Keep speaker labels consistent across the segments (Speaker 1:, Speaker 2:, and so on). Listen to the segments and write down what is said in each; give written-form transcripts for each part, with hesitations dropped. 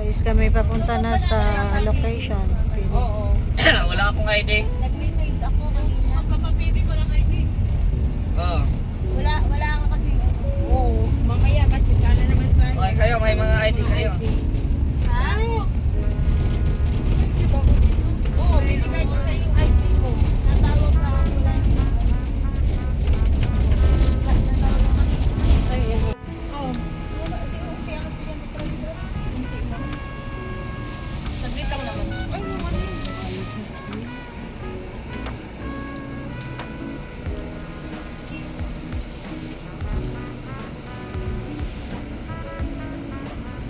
Speaker 1: Is kami papunta na sa location.
Speaker 2: Oo. Wala akong ID.
Speaker 3: Nag-message ako kanina.
Speaker 2: Magpapapibi, walang ID. Oo.
Speaker 3: Wala ka kasi.
Speaker 2: Oo. Mamaya, kasi sana naman tayo. Okay kayo, may mga ID kayo.
Speaker 3: Ha?
Speaker 2: Oo, binigay ko sa yung ID mo.
Speaker 3: Natawag na ako lang. Natawag na kami.
Speaker 2: Oo.
Speaker 3: Hindi ako sila matawag.
Speaker 2: Saglit lang naman. Ay, naman yun.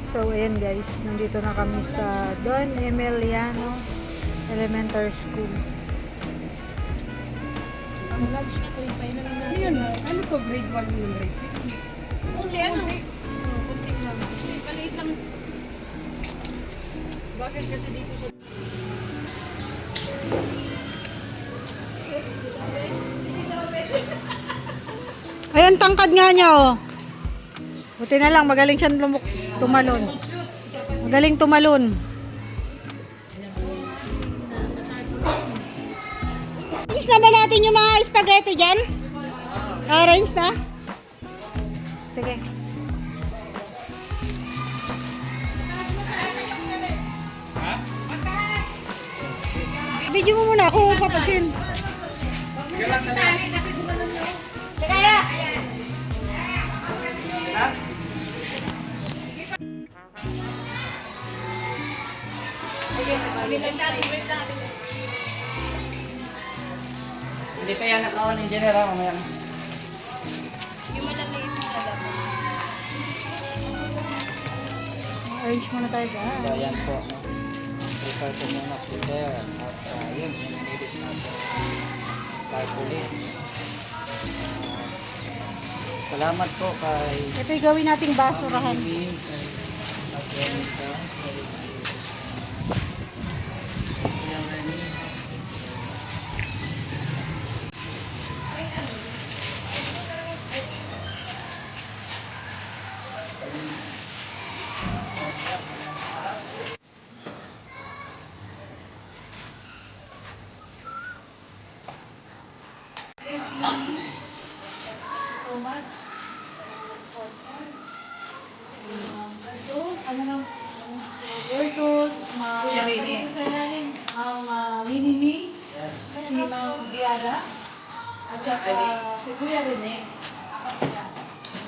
Speaker 1: So ayan guys, nandito na kami sa Don Emiliano Elementary School.
Speaker 2: Ang lunch na to, hintay na lang natin. Ano yun? Ano to? Grade 1 ng grade 6? Kunti ano? Kunti lang. Maliit lang. Bakit kasi dito sa...
Speaker 1: Ayan, tangkad nga niya oh. Buti na lang, magaling siyang tumalon. Magaling tumalon. Arrange na ba natin yung mga spaghetti dyan? Arrange na? Sige. Video mo muna ako, papasin.
Speaker 2: Hindi pa yan nakaon ni General, mamaya na.
Speaker 3: Yung malaliit na talaga.
Speaker 1: Arrange muna tayo guys.
Speaker 2: So, yan po. No? Prepare po muna, prepare. At yun, yung edit natin. Calculate. Salamat po kay...
Speaker 1: Ito yung gawin nating basurahan.
Speaker 2: Bibi, kay Veronica, kay Kuya Rene. Kuya Rene.
Speaker 4: Winnie,
Speaker 2: Yes.
Speaker 4: si Ma'am Diara, at saka si Kuya Rene,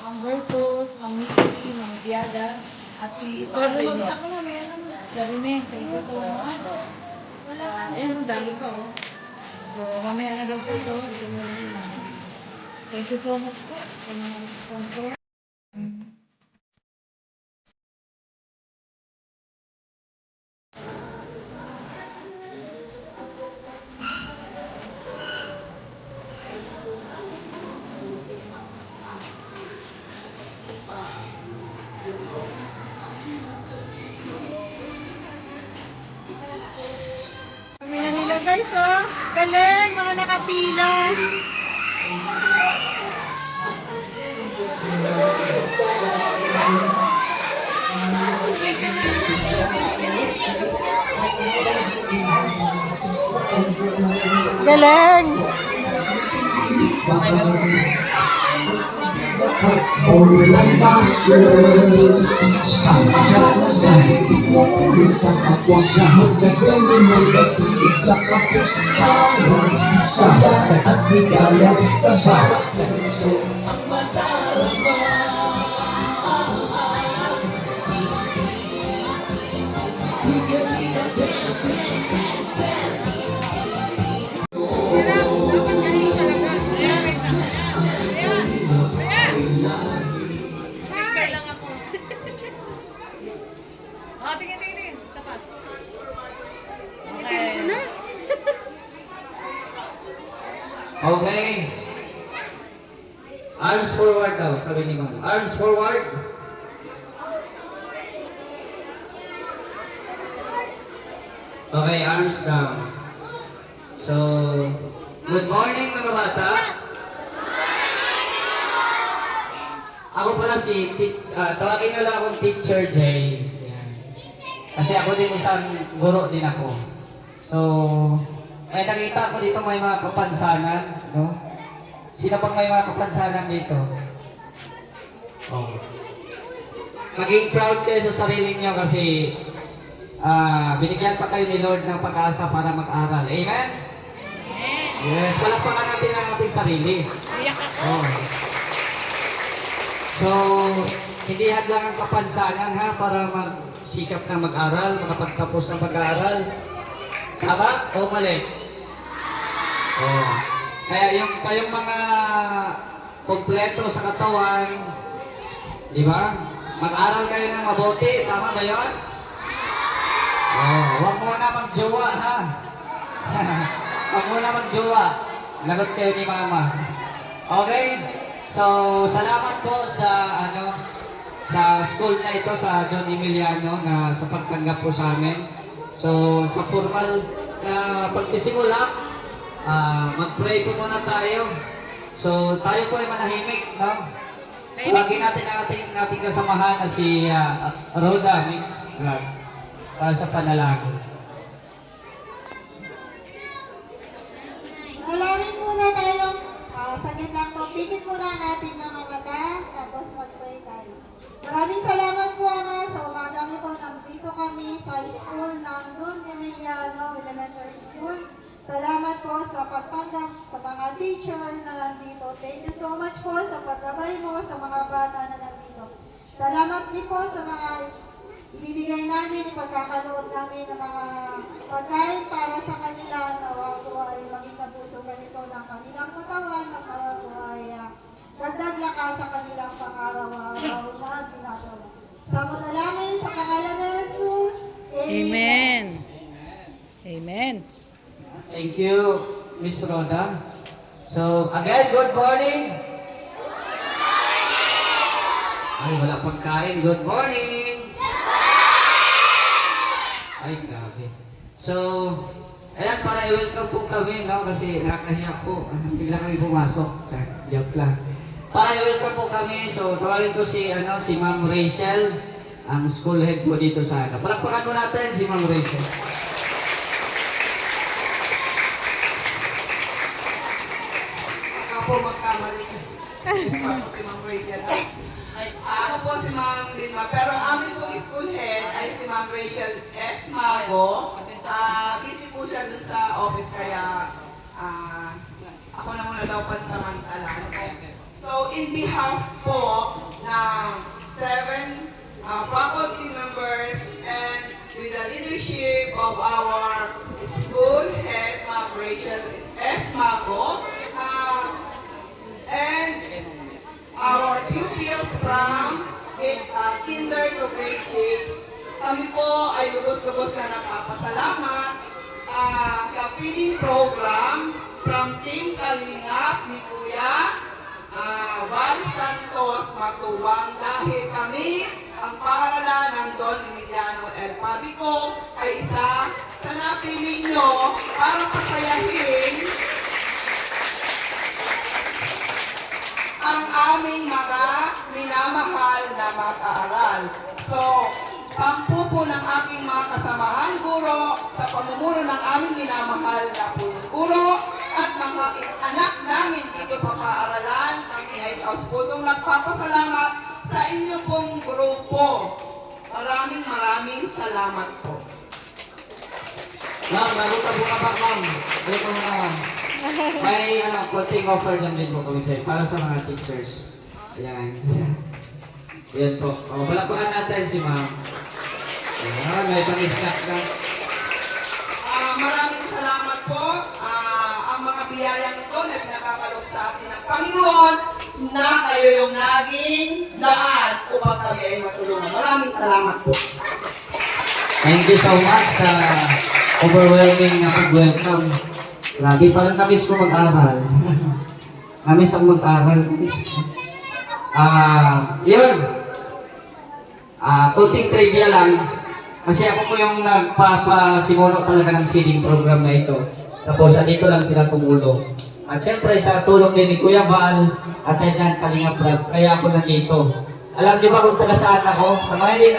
Speaker 4: Ma'am Bertos, Ma'am Miki, Ma'am Diara, at si Sir Rene. Sir Rene, thank you so much. Ayan, ang dami pa oh. So, mamaya na daw po ito. Ito mo lang. Thank you so much po sa mga sponsor.
Speaker 1: Kami na nila guys oh. Galing, mga nakapila. Galing.
Speaker 5: Online fashions Sama jalan Murid sa kapwa Sa hagdagan ng pag-ibig Sa kapustahan Sa lahat at ligaya Sa bawat puso Ang madarama
Speaker 2: Tingin. Tapat.
Speaker 5: Okay. Arms forward daw, sabi ni Ma'am. Arms forward. Okay, arms down. So, good morning mga bata. Ako pala si, tawagin na lang akong Teacher J. Yan. Kasi ako din isang guro din ako. So, may nakita ko dito may mga kapansanan, no? Sino bang may mga kapansanan dito? Oh. Maging proud kayo sa sarili niyo kasi binigyan pa kayo ni Lord ng pag-asa para mag-aral. Amen? Yes, palakpakan natin ang ating sarili. Oh. So, hindi hadlang ang kapansanan ha para magsikap na mag-aral, makapagtapos ng pag-aaral. Tama o mali? Oh. Kaya yung mga kompleto sa katawan, di ba? Mag-aral kayo ng mabuti, tama ba yun? Oh, huwag muna mag-jowa ha. Huwag muna mag-jowa. Lagot kayo ni Mama. Okay? So, salamat po sa sa school na ito, sa John Emiliano, na sa pagtanggap po sa amin. So, sa formal na pagsisimula, mag-pray po muna tayo. So, tayo po ay manahimik, no? Lagi natin ang ating kasamahan na si Rhoda Mix Vlog para sa panalangin.
Speaker 3: Manalangin muna tayo. Saglit lang to. Pikit muna ang ating mga mata. Tapos mag-pray tayo. Maraming salamat po, Ama. Sa umagang ito, nandito kami sa school ng Don Emiliano Elementary School. Salamat po sa pagtanggap sa mga teacher na nandito. Thank you so much po sa pagkabay mo sa mga bata na nandito. Salamat din po sa mga ibibigay namin, ipagkakalood namin ng mga pagkain para sa kanila. Nawa po ay maging kabusugan ito ng kanilang katawan at nawa po ay dagdag lakas sa kanilang pang-araw-araw na ginagawa. Sa manalangin sa pangalan ni Jesus.
Speaker 2: Amen. Amen.
Speaker 5: Thank you, Miss Rhoda. So, again, good morning. Ay, wala pagkain. Good morning. Ay, grabe. So, ayan, para i-welcome po kami, no? Kasi nakakahiya po. Bigla kami pumasok. Joke lang. Para i-welcome po kami, so, tawagin ko si Ma'am Rachel, ang school head po dito sa Palakpakan po natin si Ma'am Rachel.
Speaker 6: Po magkamali. Ako si Ma'am Rachel. Ako po si Ma'am Vilma. Pero ang aming pong school head ay si Ma'am Rachel S. Mago. Busy po siya dun sa office kaya ako na muna daw pansamantalan. So in behalf po ng 7 faculty members and with the leadership of our school head, Ma'am Rachel S. Mago, and our pupils from kinder to grade 6, kami po ay lubos-lubos na napapasalamat sa feeding program from Team Kalingap ni Kuya Val Santos Matuwang dahil kami ang paaralan ng Don Emiliano El Pabico ay isa sa napili nyo para pasayahin ang aming mga minamahal na mag-aaral. So, 10 po ng aking mga kasamahan guro sa pamumuno ng aming minamahal na guro at mga anak namin dito sa paaralan. Kami ay taus-pusong nagpapasalamat sa inyo pong grupo. Maraming salamat po.
Speaker 5: Ma'am, bago po ka pa, ma'am. Balik mo muna, ma'am. May konting offer lang din po kami sa'yo para sa mga teachers. Ayan. Ayan po. O, palakpakan natin si ma'am. Ayan, may pang-snack na.
Speaker 6: Maraming salamat po. Ang mga biyayang ito na pinakakalog sa atin ng Panginoon na kayo yung naging daan upang kami ay matulungan. Maraming salamat po.
Speaker 5: Thank you so much sa overwhelming na pag-welcome. Grabe, parang namiss ko mag-aral. Namiss ako mag-aral. Yun. Kunting trivia lang. Kasi ako po yung nagpapasimulo talaga ng feeding program na ito. Tapos, dito lang sila tumulong. At syempre, sa tulong din ni Kuya Val at ng Kalingap Vlog, kaya ako nandito. Alam niyo ba kung taga saan ako? Sa mga hindi,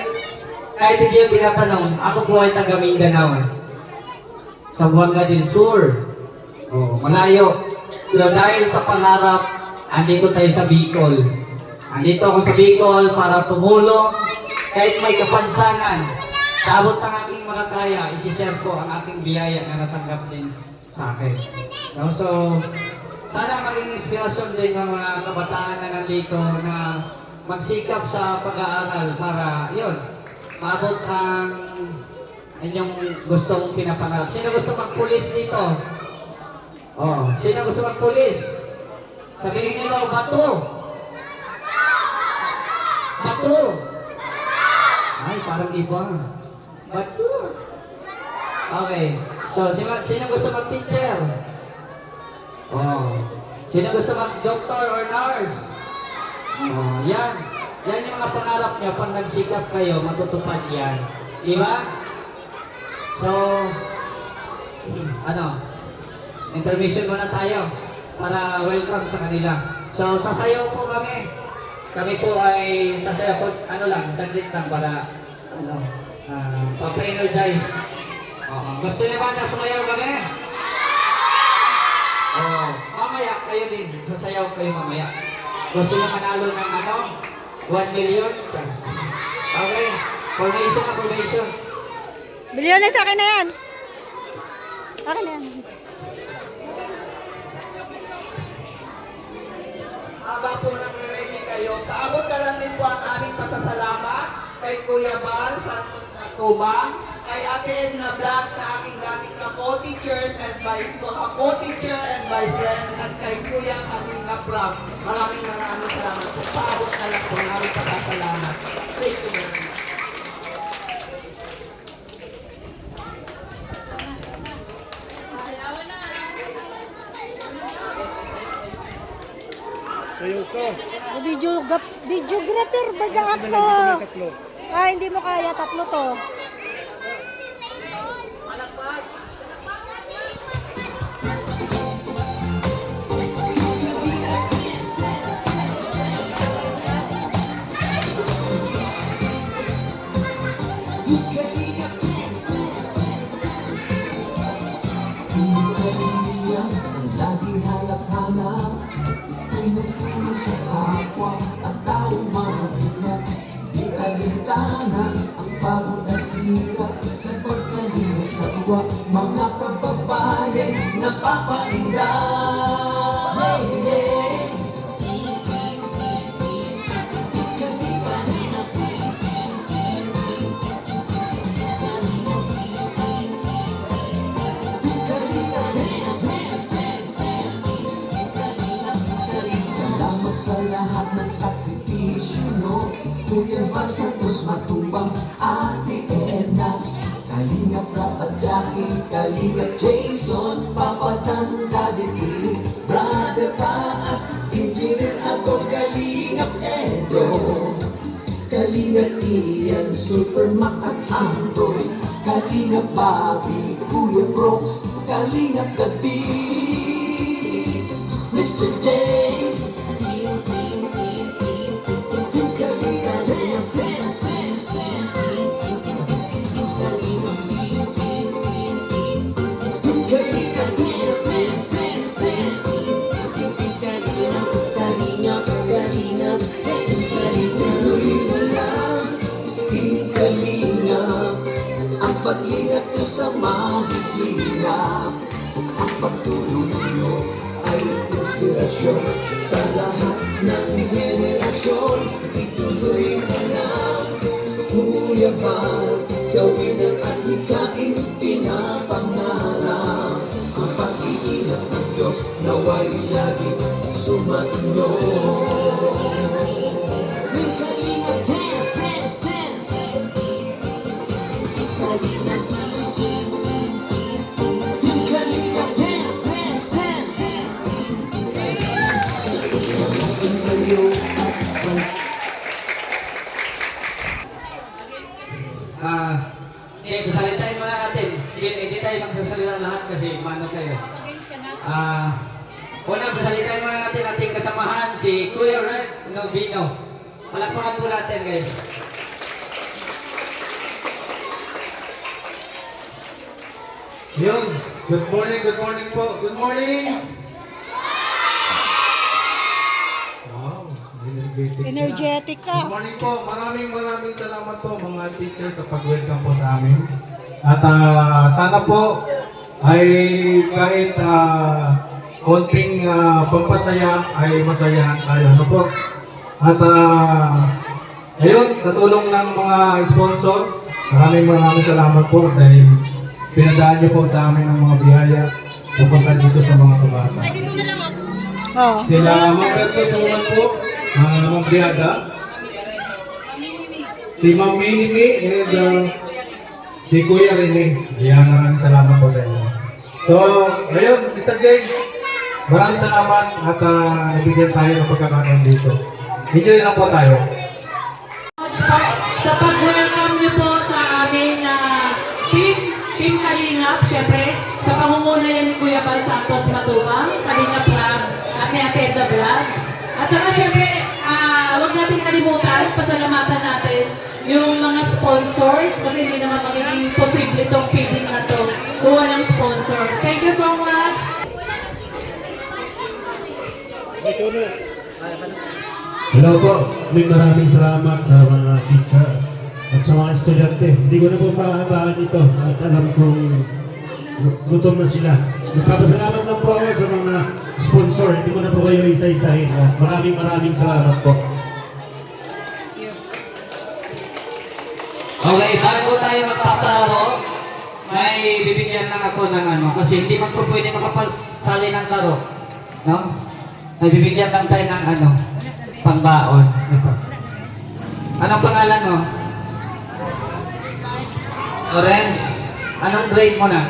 Speaker 5: kahit hindi yung pinatanong, ako po ay taga Mindanao eh. Sa Buanga del Sur. Oh, malayo. Pero dahil sa pangarap, andito tayo sa Bicol. Andito ako sa Bicol para tumulong kahit may kapansanan. Sa abot ng aking makakaya, isi-share ko ang aking biyaya na natanggap din sa akin. No? So, sana maging inspirasyon din ng mga kabataan na nandito na magsikap sa pag-aaral para, yun, maabot ang inyong gustong pinapangarap. Sino gusto magpulis dito? Oh, sino gusto magpulis? Sabihin nyo, bato. Bato. Ay, parang iba. Bato. Okay. So, sino gusto mag-teacher? Oh. Sino gusto mag-doctor or nurse? Oh, yan. Yan yung mga pangarap nyo. Pag nagsikap kayo, matutupad yan. Di ba? So, intermission muna tayo para welcome sa kanila. So, sasayaw po kami. Kami po ay sasayaw po, saglit lang para, pa-energize. Gusto niyo ba na sumayaw kami? Mamaya kayo din. Sasayaw kayo mamaya. Gusto niyo manalo ng 1 million? Okay. Formation.
Speaker 1: Bilyones, akin na yan. Akin na yan.
Speaker 6: Habang po nang-ready kayo, paabot na lang din po ang aming pasasalamat kay Kuya Bal sa Tubang, kay Ate Edna Black sa aking dating ka-co-teachers and co-teacher and my friend, at kay Kuya Kamina Prab. Maraming salamat po. Paabot na lang po ang aming pasasalamat. Thank you very much.
Speaker 1: Videographer, baga ako. Hindi mo kaya, 3 to.
Speaker 7: Laging hanap-hanap, pinutulong sa kapwa at taong mahirap. Di alintana ang pagod at hirap sa pagkalinga sa tuwa. Mga kababayan napapainda. Hey, hey. Salamat sa lahat ng sakripisyo nyo, Kuya Val Santos Matubang, Ate Edna, Kalingap Rap at Jackie, Kalingap Jason, Papa Dan, Daddy Philip, Brother Paas, Engineer ako, Kalingap Edo, Kalingap Ian, Super Mac at Andoy, Kalingap Bobby, Kuya Brooks, Kalingap David, Mr. J. Ang pag-ingat nyo sa mahihirap, ang pagtulong nyo ay inspirasyon sa lahat ng henerasyon. Ituloy mo lang, Kuya Val, gawin ang adhikain pinapangarap. Ang pag-iingat ng Diyos naway lagi sumainyo. Dance, dance, dance.
Speaker 5: Okay, salitain muna natin. Hindi tayo magsasalita lahat kasi mano tayo. Una, salitain muna natin ating kasamahan, si Kuya Red Novino. Palakpakan po natin, guys.
Speaker 8: Yun. Good morning po. Good morning. Wow.
Speaker 1: Energetic
Speaker 8: Good
Speaker 1: ka.
Speaker 8: morning po. Maraming salamat po mga teacher sa pag-welcome po sa amin. At sana po ay kahit konting pampasaya ay masayahan tayo. Ano po? At ayun, sa tulong ng mga sponsor, maraming salamat po dahil pinadaan niyo po sa amin ng mga biyaya pupunta dito sa mga kabata.
Speaker 1: Oh.
Speaker 8: Sila Ma'am Berto Suman po, Ma'am Biada, si Ma'am Minimi, and si Kuya Rene. Ayan, maraming salamat po sa inyo. So, ayun, Mr. James, maraming salamat at nabigyan tayo ng pagkakataon dito. Enjoy lang po tayo.
Speaker 4: Sa pag-welcome niyo po sa amin na Team Kalingap, syempre, sa pangunguna yan ni Kuya Bal Santos Matubang, Kalingap Vlog, at ni Ate Edda Vlogs. At saka syempre, huwag natin kalimutan, pasalamatan natin yung mga sponsors kasi hindi naman magiging posible itong feeding na to kung walang sponsors. Thank you so much!
Speaker 9: Hello po, maraming salamat sa mga teacher at sa mga estudyante. Hindi ko na po maabahan ito at alam kong gutom na sila. Nagpapasalamat lang po ako sa mga sponsor. Hindi ko na po kayo isa-isahin. Maraming salamat po.
Speaker 5: Okay, bago tayo magpaplaro, may bibigyan lang ako ng ano, kasi hindi man po pwede makapasali ng laro. No? May bibigyan lang tayo ng ano, pangbaon. Ito. Anong pangalan mo? Lorenz. Anong grade mo na?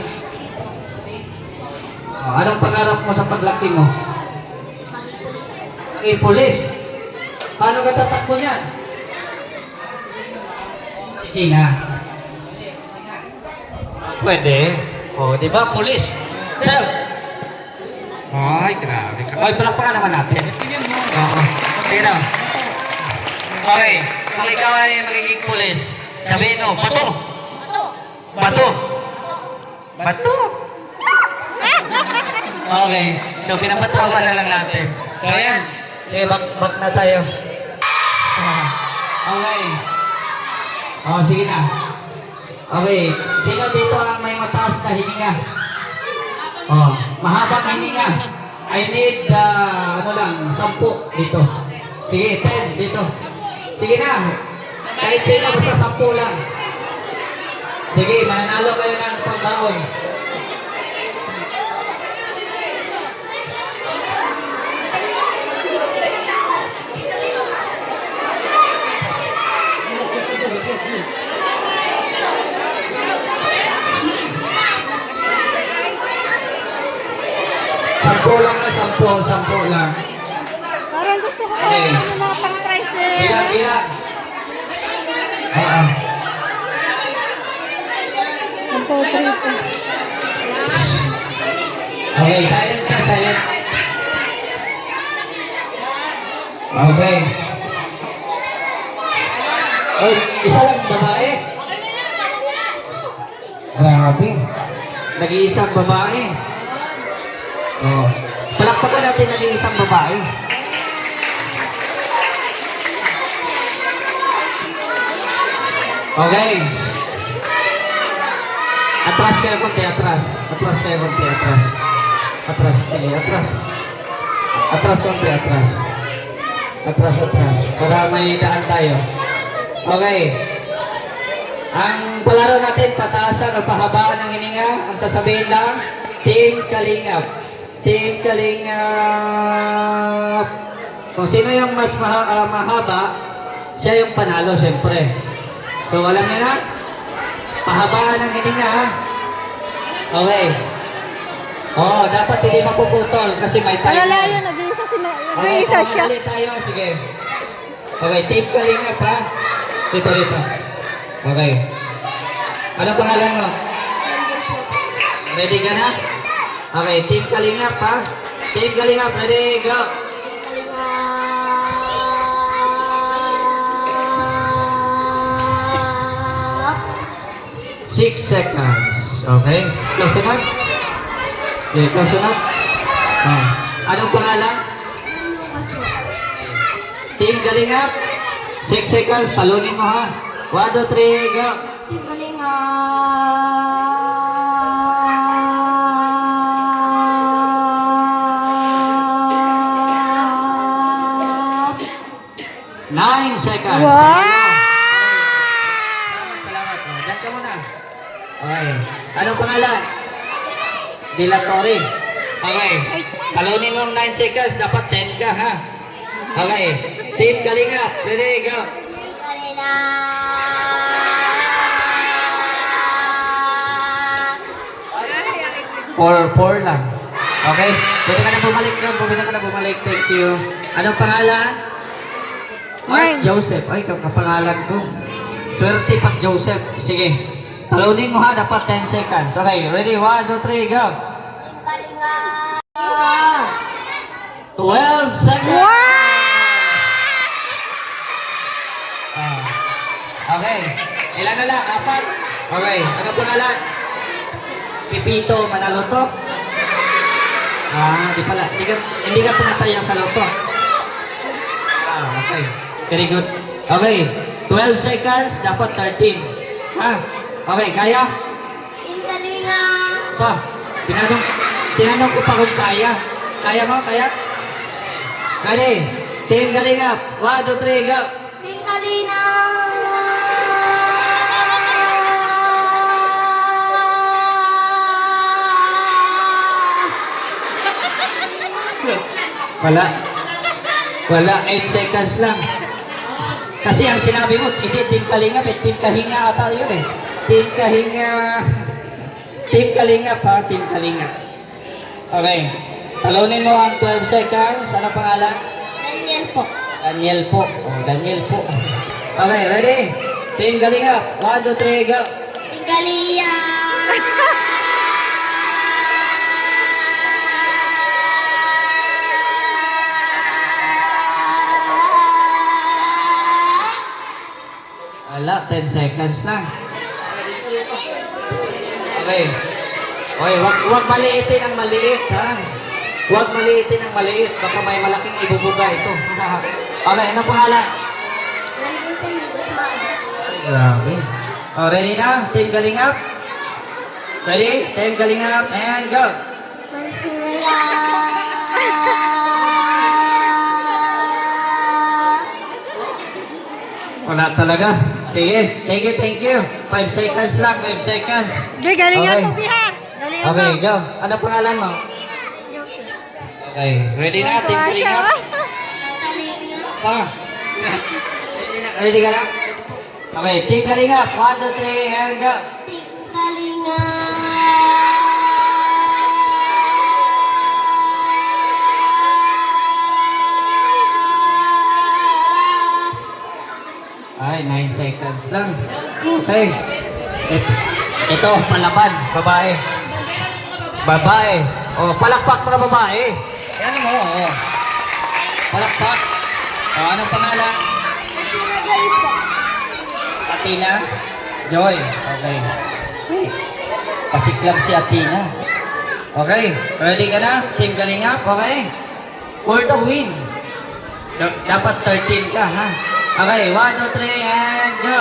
Speaker 5: Oh, anong pangarap mo sa paglaki mo? Okay, police. Paano ka tatakbo niyan? Sina? Pwede. O, di ba, police? Sir! Ay, grabe ka. Ay, palakpakan naman natin. Oo. Sige na. Okay. Kung ikaw ay magiging police, sabihin mo, bato! Bato! Bato! Okay. So, pinabatawan na lang natin. So, ayan. Sige, back na tayo. Okay. Oh, sige na. Okay. Sino dito ang may mataas na hininga? Oh, mahabang hininga. I need, 10 dito. Sige, 10 dito. Sige na. Kahit sino, basta 10 lang. Sige, mananalo kayo ng pangbaon. Sampo lang.
Speaker 1: Parang gusto ko
Speaker 5: Okay.
Speaker 1: yung mga pang-price na.
Speaker 5: Bilang.
Speaker 1: 1, 2, 3, 4.
Speaker 5: Okay, silent ka, silent. Okay. Oh, isa lang babae. Grabe. Nag-iisang babae. Oh. Palakpakan natin nag-iisang babae. Okay. Atras kayo konti, atras. Atras kayo konti, atras. Atras, sige, atras. Atras konti, atras. Atras, atras. Para may daan tayo. Okay. Ang palaro natin, pataasan o pahabaan ng hininga. Ang sasabihin lang, Team Kalingap. Team Kalingap. Kung sino yung mas mahaba, siya yung panalo, siyempre. So, alam niyo na? Pahabaan ng hininga, ha? Okay. Oo, dapat hindi mapuputol kasi may time.
Speaker 1: Wala yun, nag-iisa
Speaker 5: Okay,
Speaker 1: siya.
Speaker 5: pumali tayo. Sige. Okay, Team Kalingap, ha? Dito. Okay. Anong pangalan mo? Ready ka na? Okay, Team Kalingap, ha? Team Kalingap, ready, go! 6 seconds. Okay? Ikaw sunod? Okay, ikaw sunod? Oh. Anong pangalan? Team Galingap. 6 seconds. Talunin mo ha. 1, 2, 3, go. Nine seconds.
Speaker 1: Wow!
Speaker 5: Salamat. Oh, diyan ka muna. Okay. Anong pangalan? Dilatory. Okay. Talunin mo ang 9 seconds. Dapat 10 ka, ha? Okay. Team Kalingap. Ready, go. 4 lang. Okay? Pwede ka na bumalik doon. Pwede ka na bumalik. Thank you. Anong pangalan? Mark Joseph. Ay, kapangalan ko. Swerte Pak Joseph. Sige. Talunin mo ha. Dapat 10 seconds. Okay. Ready? 1, 2, 3, go. 12 seconds. Okay. Ilan na lang? 4. Okay. Anong pangalan? Pipito Manaloto. Di pala. Hindi ka pumataya sa loto. Okay. Very good. Okay. 12 seconds, dapat 13. Ha? Okay, kaya? Pa, tinanong ko pa kung kaya. Kaya mo? Kaya? Ready? Team Galingap. 1, 2, 3, go. Wala. 8 seconds lang. Kasi ang sinabi mo, hindi Team Kalingap, Team Kahinga ata yun eh. Team Kahinga. Team Kalingap ha, Team Kalingap. Okay. Talunin mo ang 12 seconds. Ano pangalan?
Speaker 3: Daniel po.
Speaker 5: Daniel po. Oh, Daniel po. Okay, ready? Team Kalingap. 1, 2, 3, go.
Speaker 3: Singalia.
Speaker 5: Wala, 10 seconds lang. Okay. Okay, wag maliitin ang maliit, ha? Huwag maliitin ang maliit. Baka may malaking ibubuga ito. Okay, ano pangalan? Grabe. Oh, ready na? Team Galingap? Ready? Team Galingap, and go! Wala talaga. Sige, thank you. 5 seconds lang, 5 seconds.
Speaker 1: Hindi, galingan
Speaker 5: Okay.
Speaker 1: mo, Piha. Galingan
Speaker 5: Okay,
Speaker 1: mo.
Speaker 5: go. Ano pangalan mo? Okay, ready na, Team Galingap? Pa. Ready ka na? Okay, Team Galingap. 1, 2, 3, and go. Ay, 9 seconds lang. Okay. Ito, palaban. Babae. Babae. Oh, palakpak mga babae. Yan mo. Oh. Palakpak. Oh, anong pangalan? Atina Joy. Okay. Pasiklab si Atina. Okay. Ready ka na? Team Galingap. Okay. For the win. Dapat 13 ka, ha? Okay, 1, 2, 3, and go!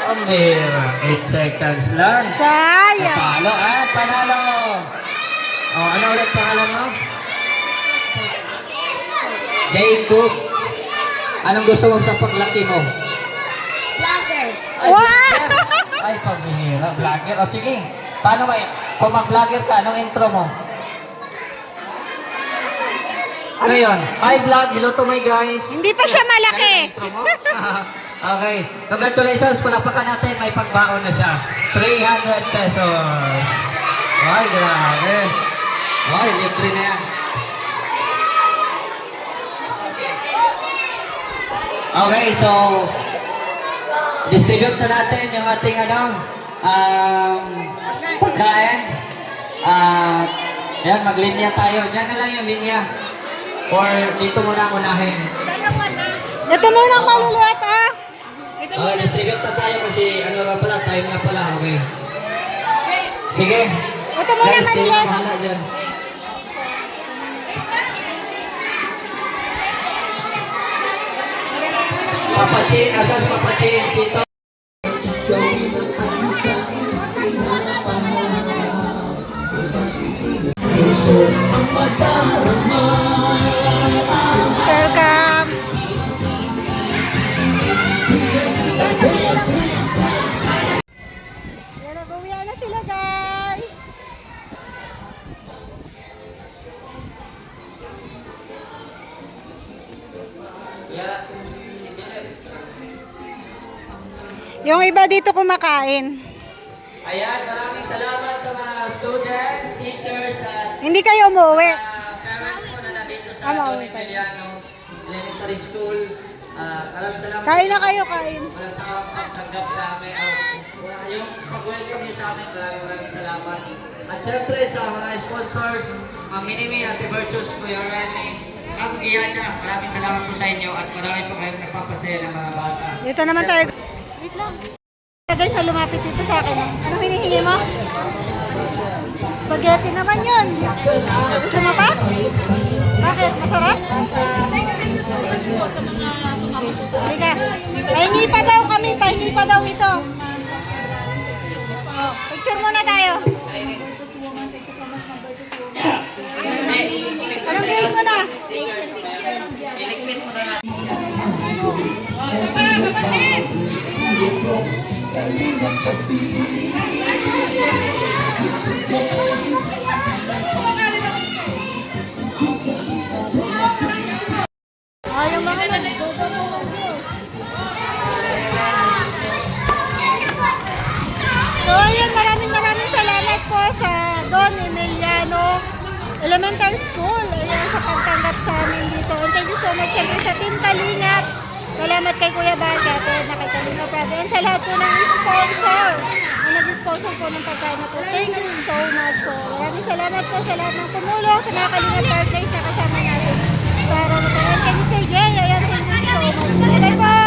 Speaker 5: Amira, 8 seconds lang.
Speaker 1: Sayang.
Speaker 5: Panalo, panalo! Oh, ano ulit pangalan mo? Jacob. Anong gusto mo sa paglaki mo?
Speaker 3: Vlogger.
Speaker 5: Ay,
Speaker 1: Wow!
Speaker 5: vlogger. Ay, pagbihira. Vlogger. O sige, paano ba? Kung mag-vlogger ka, anong intro mo? Ano yun? Hi vlog, hello to my guys.
Speaker 1: Hindi pa siya malaki.
Speaker 5: Ano yung intro mo? Okay, congratulations. Palapakan natin, may pagbaon na siya. 300 pesos. Ay, grabe. Ay, libre na yan. Okay, so distribute na natin yung ating pagkain. Ayan, maglinya tayo. Diyan na lang yung linya. Or dito muna ang unahin?
Speaker 1: Ito muna ang maliliit, ah.
Speaker 5: Okay, distribute na tayo kasi ano na pala, time na pala. Okay. Sige.
Speaker 1: Ito muna
Speaker 5: Guys, kayo
Speaker 1: maliliit.
Speaker 5: bahala dyan. Papachin, asas papachin, sito.
Speaker 7: Puso ang madarama.
Speaker 1: Welcome. Yan, nag-uwian na sila, guys. Yung iba dito kumakain.
Speaker 5: Ayan, maraming salamat sa mga students, teachers, at
Speaker 1: Hindi kayo umuwi.
Speaker 5: parents ko na nandito sa
Speaker 1: Tama,
Speaker 5: Don Emiliano Elementary School. Maraming salamat.
Speaker 1: Kain na kayo, kain.
Speaker 5: Wala sa pagtanggap sa amin. Yung pag-welcome niyo sa amin, maraming salamat. At syempre sa mga sponsors, Ma'am Minimi, Ate Virtues, Kuya Rene, Ma'am Giana, maraming salamat po sa inyo at marami po kayong nagpapasaya ng mga bata.
Speaker 1: Dito naman tayo. Wait lang. Guys, na lumapit dito sa akin. Ano hinihingi mo? Spaghetti naman yun. Gusto mo pa? Bakit? Masarap? Halika. Pahingi pa daw kami. Pahingi pa daw ito. Oh, picture muna tayo. Anong grade mo na? Oh, yung mga So, ayun, maraming salamat po sa Don Emiliano Elementary School. Ayun, sa pagtanggap sa amin dito. And thank you so much, syempre, sa Team Kalingap. Salamat kay Kuya Bagat at kay Kalingap Brother. And sa lahat po ng sponsor na nag-sponsor po ng pagkain na po. Thank you so much po. Maraming salamat po sa lahat ng tumulong sa mga Kalingap partners na kasama natin sa araw na po. And kay Mr. Jay, ayan, thank you so much. Bye po!